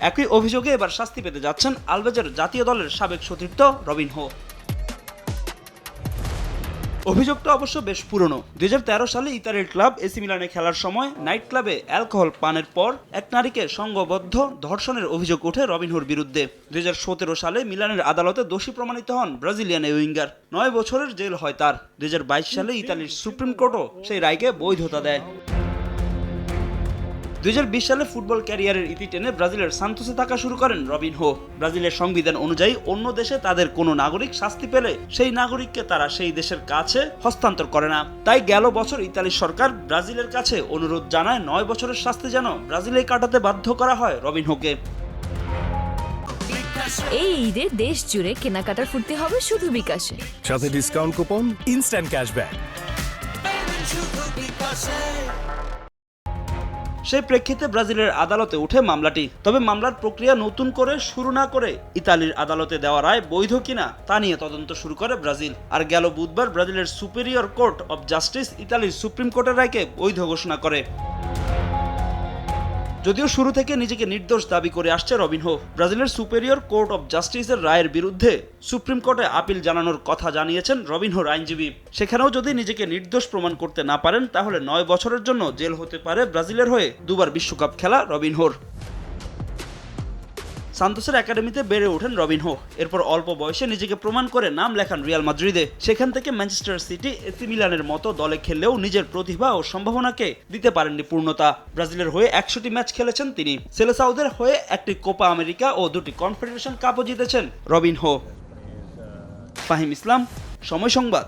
একই অভিযোগে এবার শাস্তি পেতে যাচ্ছেন আলভেজের জাতীয় দলের সাবেক সতীর্থ রবিনহো। অভিযোগটা অবশ্য বেশ পুরনো। 2013 সালে ইতালির ক্লাব এসি মিলানে খেলার সময় নাইট ক্লাবে অ্যালকোহল পানের পর এক নারীকে সংঘবদ্ধ ধর্ষণের অভিযোগ ওঠে রবিনহোর বিরুদ্ধে। 2017 সালে মিলানের আদালতে দোষী প্রমাণিত হন ব্রাজিলিয়ান এই উইঙ্গার। 9 বছরের জেল হয় তার। 2022 সালে ইতালির সুপ্রিম কোর্টও সেই রায়কে বৈধতা দেয়। 2020 সালে ফুটবল ক্যারিয়ারের ইতি টেনে ব্রাজিলের সান্তোসে থাকা শুরু করেন রবিনহো। ব্রাজিলের সংবিধান অনুযায়ী অন্য দেশে তাদের কোনো নাগরিক শাস্তি পেলে সেই নাগরিককে তারা সেই দেশের কাছে হস্তান্তর করে না। তাই গেল বছর ইতালির সরকার ব্রাজিলের কাছে অনুরোধ জানায় 9 বছরের শাস্তি যেন ব্রাজিলে কাটাতে বাধ্য করা হয় রবিনহোকে। এই ঈদে দেশ জুড়ে কেনাকাটার ফুর্তি হবে শুধু বিকাশে, সাথে ডিসকাউন্ট কুপন, ইনস্ট্যান্ট ক্যাশব্যাক। সেই প্রেক্ষিতে ব্রাজিলের আদালতে উঠে মামলাটি। তবে মামলার প্রক্রিয়া নতুন করে শুরু না করে ইতালির আদালতে দেওয়া রায় বৈধ কিনা তা নিয়ে তদন্ত শুরু করে ব্রাজিল। আর গেল বুধবার ব্রাজিলের সুপিরিয়র কোর্ট অব জাস্টিস ইতালির সুপ্রিম কোর্টের রায়কে বৈধ ঘোষণা করে। যদিও শুরু থেকে নিজেকে নির্দোষ দাবি করে আসছে রবিনহো, ব্রাজিলের সুপেরিয়র কোর্ট অব জাস্টিসের রায়ের বিরুদ্ধে সুপ্রিম কোর্টে আপিল জানানোর কথা জানিয়েছেন রবিনহোর আইনজীবী। সেখানেও যদি নিজেকে নির্দোষ প্রমাণ করতে না পারেন তাহলে 9 বছরের জন্য জেল হতে পারে ব্রাজিলের হয়ে দুবার বিশ্বকাপ খেলা রবিনহোর। সান্তোসের একাডেমিতে বেড়ে ওঠেন রবিনহো। এরপর অল্প বয়সে নিজেকে প্রমাণ করে নাম লেখান রিয়াল মাদ্রিদে। সেখান থেকে ম্যানচেস্টার সিটি, এসি মিলানের মতো দলে খেললেও নিজের প্রতিভা ও সম্ভাবনাকে দিতে পারেননি পূর্ণতা। ব্রাজিলের হয়ে 100টি ম্যাচ খেলেছেন তিনি। সেলেসাউদের হয়ে একটি কোপা আমেরিকা ও 2টি কনফেডারেশন কাপও জিতেছেন রবিনহো। ফাহিম ইসলাম, সময় সংবাদ।